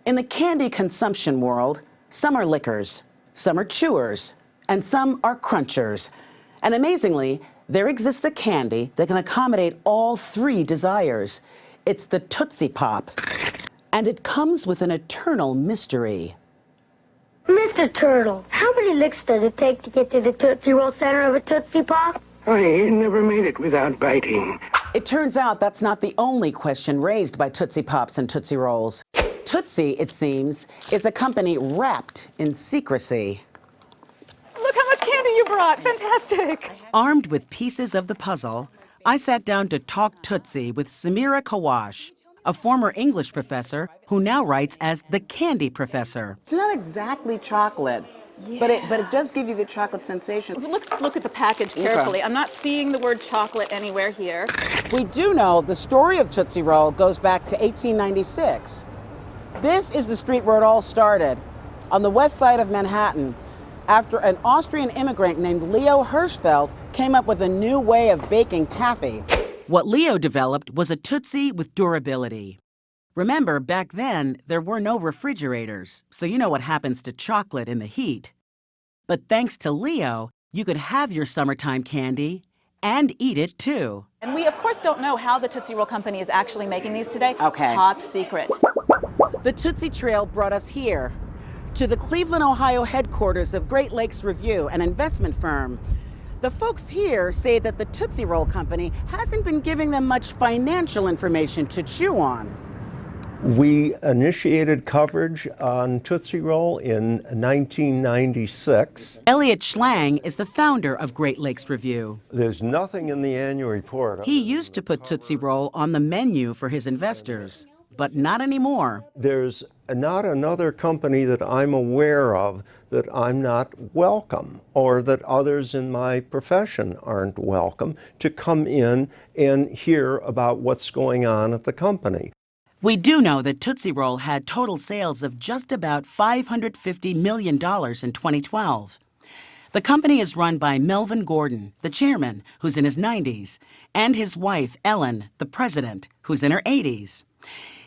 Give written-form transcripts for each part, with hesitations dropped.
In the candy consumption world, some are lickers, some are chewers, and some are crunchers. And amazingly, there exists a candy that can accommodate all three desires. It's the Tootsie Pop, and it comes with an eternal mystery. Mr. Turtle, how many licks does it take to get to the Tootsie Roll center of a Tootsie Pop? I never made it without biting. It turns out that's not the only question raised by Tootsie Pops and Tootsie Rolls. Tootsie, it seems, is a company wrapped in secrecy. Look how much candy you brought. Fantastic. Armed with pieces of the puzzle, I sat down to talk Tootsie with Samira Kawash, a former English professor who now writes as the Candy Professor. It's not exactly chocolate, but it does give you the chocolate sensation. Let's look at the package carefully. I'm not seeing the word chocolate anywhere here. We do know the story of Tootsie Roll goes back to 1896. This is the street where it all started, on the west side of Manhattan, after an Austrian immigrant named Leo Hirschfeld came up with a new way of baking taffy. What Leo developed was a Tootsie with durability. Remember, back then, there were no refrigerators, so you know what happens to chocolate in the heat. But thanks to Leo, you could have your summertime candy and eat it too. And we, of course, don't know how the Tootsie Roll Company is actually making these today. Okay. Top secret. The Tootsie Trail brought us here, to the Cleveland, Ohio headquarters of Great Lakes Review, an investment firm. The folks here say that the Tootsie Roll Company hasn't been giving them much financial information to chew on. We initiated coverage on Tootsie Roll in 1996. Elliot Schlang is the founder of Great Lakes Review. There's nothing in the annual report. He used to put Tootsie Roll on the menu for his investors, but not anymore. There's not another company that I'm aware of that I'm not welcome, or that others in my profession aren't welcome to come in and hear about what's going on at the company. We do know that Tootsie Roll had total sales of just about $550 million in 2012. The company is run by Melvin Gordon, the chairman, who's in his 90s, and his wife, Ellen, the president, who's in her 80s.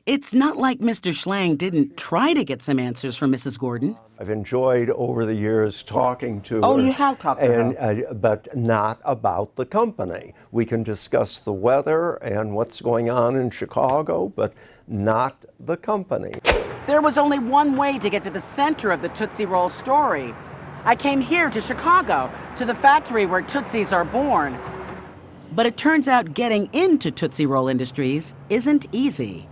It's not like Mr. Schlang didn't try to get some answers from Mrs. Gordon. I've enjoyed over the years talking to her. Oh, you have talked to her. But not about the company. We can discuss the weather and what's going on in Chicago, but not the company. There was only one way to get to the center of the Tootsie Roll story. I came here to Chicago, to the factory where Tootsies are born. But it turns out getting into Tootsie Roll Industries isn't easy.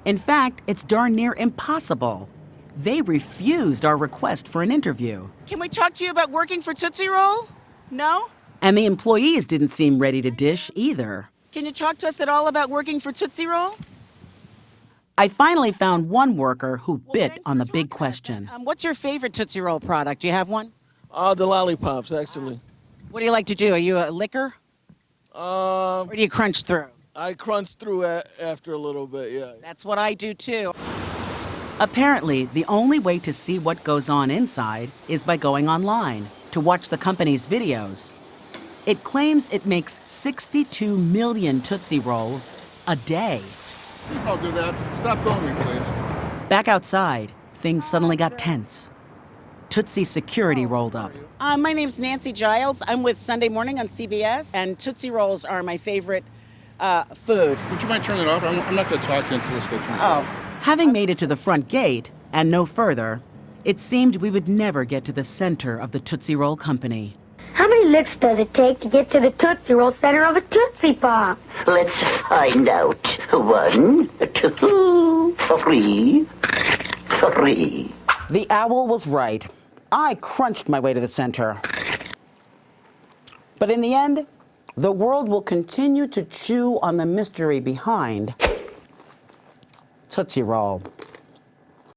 In fact, it's darn near impossible. They refused our request for an interview. Can we talk to you about working for Tootsie Roll? No? And the employees didn't seem ready to dish either. Can you talk to us at all about working for Tootsie Roll? I finally found one worker who bit on the big question. What's your favorite Tootsie Roll product? Do you have one? The lollipops, actually. What do you like to do? Are you a licker? Or do you crunch through? I crunch through after a little bit, yeah. That's what I do too. Apparently, the only way to see what goes on inside is by going online to watch the company's videos. It claims it makes 62 million Tootsie Rolls a day. Please don't do that. Stop filming, please. Back outside, things suddenly got tense. Tootsie security rolled up. My name's Nancy Giles. I'm with Sunday Morning on CBS, and Tootsie Rolls are my favorite food. Would you mind turning it off? I'm not going to talk to you until this gets turned off. Having made it to the front gate, and no further, it seemed we would never get to the center of the Tootsie Roll Company. How many licks does it take to get to the Tootsie Roll center of a Tootsie Pop? Let's find out. 1, 2, 3, 3. The owl was right. I crunched my way to the center. But in the end, the world will continue to chew on the mystery behind Tootsie Roll.